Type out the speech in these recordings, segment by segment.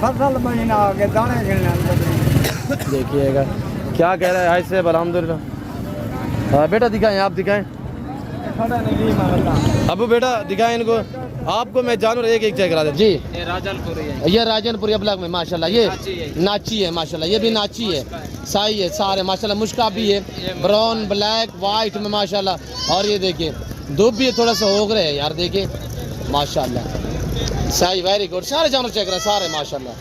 फसल महीना आगे दाने देखिएगा क्या कह रहा है ऐसे। अल्हम्दुलिल्लाह बेटा दिखाएं, आप दिखाएं अबू बेटा दिखाएं इनको। आपको मैं जानवर एक एक चेक करा दे जी। ये राजनपुरी है, ये राजनपुरी ब्लॉक में माशाल्लाह। ये नाची है माशाल्लाह, ये भी नाची है, साई है सारे माशाल्लाह। मुश्का भी है, ब्राउन, ब्लैक, वाइट में माशाल्लाह। और ये देखिए धूप भी थोड़ा सा हो गए यार, देखिए माशाल्लाह साई, वेरी गुड। सारे जानवर चेक करा, सारे माशाल्लाह,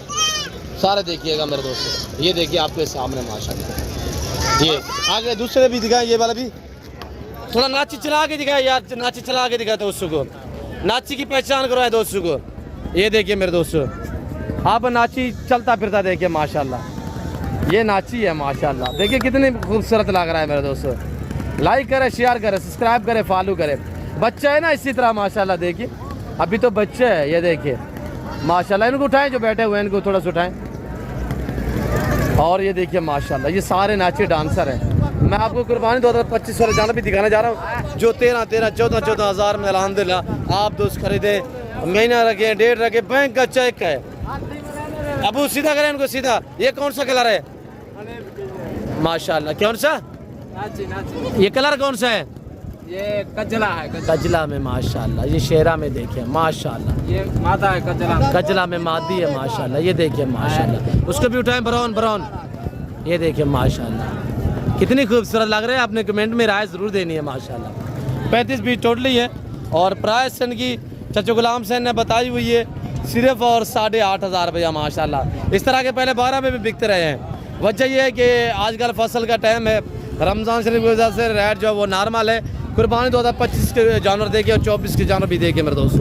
सारे देखिएगा मेरे दोस्तों। ये देखिए आपके सामने माशाल्लाह। ये आगे दूसरे भी दिखाएं, ये वाला भी थोड़ा नाची चला के दिखाए यार, नाची चला के दिखाते दोस्तों को, नाची की पहचान करवाए दोस्तों को। ये देखिए मेरे दोस्तों, आप नाची चलता फिरता देखिए माशाल्लाह। ये नाची है माशाल्लाह, देखिए कितनी खूबसूरत लग रहा है मेरे दोस्तों। लाइक करें, शेयर करें, सब्सक्राइब करें, फॉलो करें। बच्चा है ना इसी तरह माशाल्लाह, देखिए अभी तो बच्चे है। ये देखिए माशाल्लाह, इनको उठाएं जो बैठे हुए हैं, इनको थोड़ा सा उठाएं। और ये देखिए माशाल्लाह, ये सारे नाची डांसर हैं। मैं आपको कुर्बानी 2025 वाला जानवर भी दिखाने जा रहा हूँ जो 13,000 14,000 में अल्हम्दुलिल्लाह आप दोस्त खरीदे। महीना रखे, डेट रखे, बैंक का चेक है। अबू सीधा करें इनको, सीधा। ये कौन सा कलर है माशाल्लाह, कौन सा? ये कलर कौन सा है? ये कजला है, कजला में माशाल्लाह। ये शेरा में देखिए माशाल्लाह, ये मादा है कजला, कजला में मादी है माशाल्लाह। ये देखिए माशाल्लाह, उसको भी उठाएं, ब्राउन ब्राउन। ये देखिए माशाल्लाह कितनी खूबसूरत लग रहे हैं। आपने कमेंट में राय ज़रूर देनी है माशाल्लाह। 35 भी टोटली है। और प्राइस इनकी चाचा गुलाम सैन ने बताई हुई है सिर्फ और 8,500 रुपया माशाल्लाह। इस तरह के पहले 12 में भी बिकते रहे हैं। वजह यह है कि आजकल फसल का टाइम है, रमज़ान शरीफ की वजह से रेट जो है वो नॉर्मल है। कुर्बानी 2025 के जानवर देखे और 24 के जानवर भी देखे मेरे दोस्त।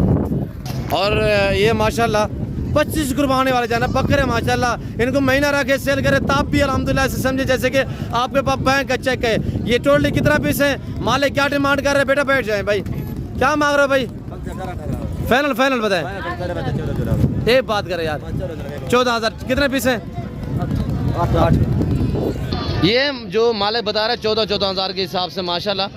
और ये माशाल्लाह 25 कुर्बानी वाले जाना बकरे माशाल्लाह, इनको महीना रखे सेल करे तब भी अल्हम्दुलिल्लाह से समझे जैसे कि आपके पास बैंक का चेक है। ये टोटली कितना पीस है, मालिक क्या डिमांड कर रहे हैं? बेटा बैठ जाए भाई, क्या मांग रहे हो भाई? फाइनल फाइनल बताएं, एक बात करें यार। 14,000 कितने पीस है? 8। ये जो मालिक बता रहे हैं 14,000 के हिसाब से माशाल्लाह,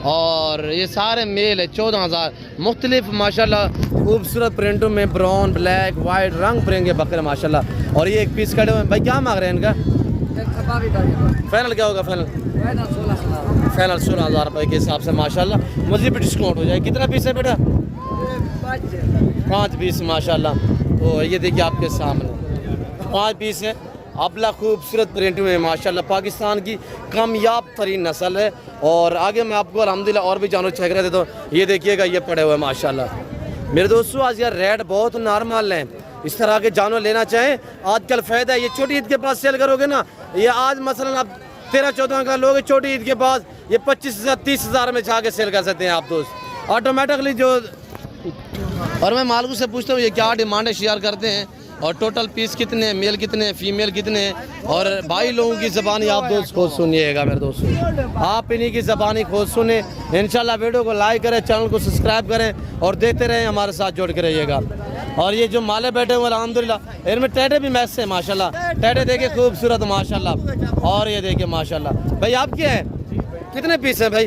और ये सारे मेल है 14,000 मुख्तलिफ माशाल्लाह खूबसूरत प्रिंटों में, ब्राउन ब्लैक वाइट रंग बिरंगे बकरे माशाल्लाह। और ये एक पीस खड़े हुए हैं भाई, क्या मांग रहे हैं इनका? फाइनल क्या होगा? फाइनल 16,000 रुपये के हिसाब से माशाल्लाह, मुझे भी डिस्काउंट हो जाए। कितना पीस है बेटा? 5 पीस माशाल्लाह। तो ये देखिए आपके सामने 5 पीस है, अबला खूबसूरत प्रिंट में माशाल्लाह, पाकिस्तान की कामयाब तरीन नस्ल है। और आगे मैं आपको अल्हम्दुलिल्लाह और भी जानवर चेक रहे थे, तो ये देखिएगा ये पड़े हुए माशाल्लाह। मेरे दोस्तों आज यार रेट बहुत नॉर्मल हैं, इस तरह के जानवर लेना चाहें आजकल फ़ायदा है। ये छोटी ईद के पास सेल करोगे ना, ये आज मसलन आप 13-14 का लोगे, छोटी ईद के बाद ये 25,000 30,000 में जाके सेल कर सकते हैं आप दोस्त ऑटोमेटिकली जो। और मैं मालिक से पूछता हूँ ये क्या डिमांड है शेयर करते हैं, और टोटल पीस कितने हैं, मेल कितने हैं, फीमेल कितने हैं, और भाई लोगों की ज़बानी आप दोस्त खुद सुनिएगा मेरे दोस्तों, आप इन्हीं की ज़बानी खुद सुने। इंशाल्लाह वीडियो को लाइक करें, चैनल को सब्सक्राइब करें और देखते रहें, हमारे साथ जुड़ के रहिएगा। और ये जो माले बैठे हुए अल्हम्दुलिल्लाह, इनमें टेढ़े भी मैच से माशाल्लाह, टेढ़े देखे खूबसूरत माशाल्लाह। और ये देखिए माशाल्लाह। भाई आप क्या है, कितने पीस हैं भाई?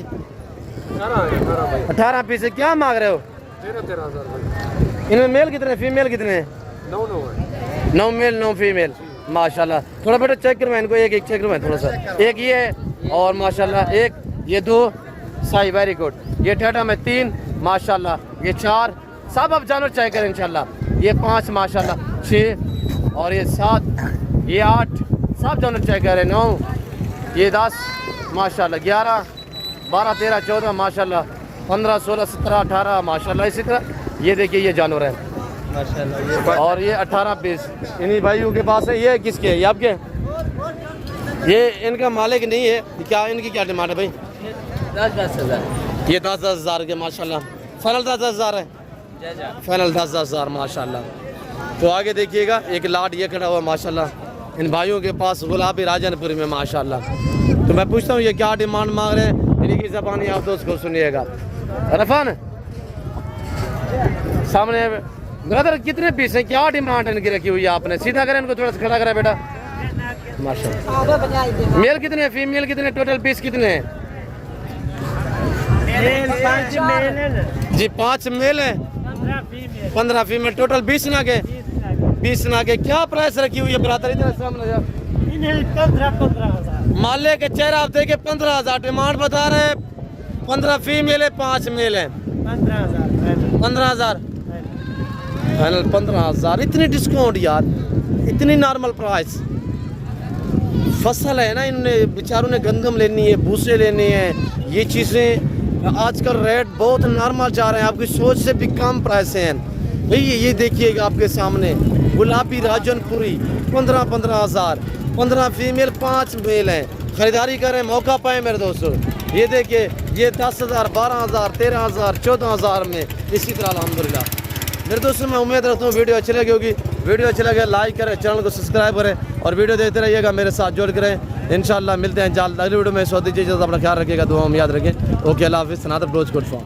18 पीस है। क्या मांग रहे हो? 13,000। इनमें मेल कितने, फीमेल कितने हैं? 9 मेल 9 फीमेल माशाल्लाह। थोड़ा बेटा चेक करवाएं इनको, एक चेक करवाएं थोड़ा सा। एक ये है और माशाल्लाह एक ये 2 सही, वेरी गुड। ये टेढ़ा में 3 माशाल्लाह, ये 4 सब अब जानवर चेक करें इंशाल्लाह। ये 5 माशाल्लाह, 6 और ये 7, ये 8 सब जानवर चेक करें। 9 ये 10 माशाल्लाह, 11 12 13 14 माशाल्लाह, 15 16 17 18 माशाल्लाह। इसी तरह ये देखिए ये जानवर है माशाल्लाह। और ये 18 पीस इन्हीं भाइयों के पास है। ये किसके है? ये आपके? ये इनका मालिक नहीं है क्या? इनकी क्या डिमांड है भाई? 10,000। ये 10,000 के माशाल्लाह। फाइनल 10,000 है, फाइनल 10,000 माशाल्लाह। तो आगे देखिएगा एक लाट ये खड़ा हुआ माशाल्लाह, इन भाइयों के पास गुलाबी राजनपुरी में माशाल्लाह। तो मैं पूछता हूँ ये क्या डिमांड मांग रहे हैं, इन्हीं की ज़बानी आप दोस्त को सुनिएगा। रफान सामने ब्रदर कितने पीस हैं, क्या डिमांड इनकी रखी हुई है आपने? सीधा करें इनको, थोड़ा सा खड़ा करें बेटा माशाल्लाह। मेल कितने हैं, फीमेल कितने, टोटल पीस कितने हैं? जी 5 मेल है, 15 फीमेल, टोटल 20 ना के 20 ना के। क्या प्राइस रखी हुई है ब्रदर? इधर सामने जा। 15,000 माले के चेहरा आप देखे 15,000 डिमांड बता रहे। 15 फीमेल है, 5 मेल है। 15,000 फाइनल 15,000। इतनी डिस्काउंट यार, इतनी नॉर्मल प्राइस। फसल है ना, इन्होंने बेचारों ने गंदम लेनी है, भूसे लेने हैं, ये चीज़ें आजकल रेट बहुत नॉर्मल जा रहे हैं, आपकी सोच से भी कम प्राइस हैं भाई। ये देखिएगा आपके सामने गुलाबी राजनपुरी 15,000, 15 फीमेल 5 मेल हैं। ख़रीदारी करें, मौका पाएँ मेरे दोस्तों। ये देखिए ये 10,000 12,000 13,000 14,000 में, इसी तरह अल्हम्दुलिल्लाह। मेरे दोस्तों मैं उम्मीद रखता हूँ वीडियो अच्छी लगी होगी। वीडियो अच्छा लगे लाइक करें, चैनल को सब्सक्राइब करें और वीडियो देखते रहिएगा, मेरे साथ जुड़ करें। इंशाल्लाह मिलते हैं जल्द अगली वीडियो में। सो दीजिए, अपना ख्याल रखिएगा, दुआ में याद रखें। ओके, अल्लाह हाफिज़। सनातन ब्रोच गुड फॉर्म।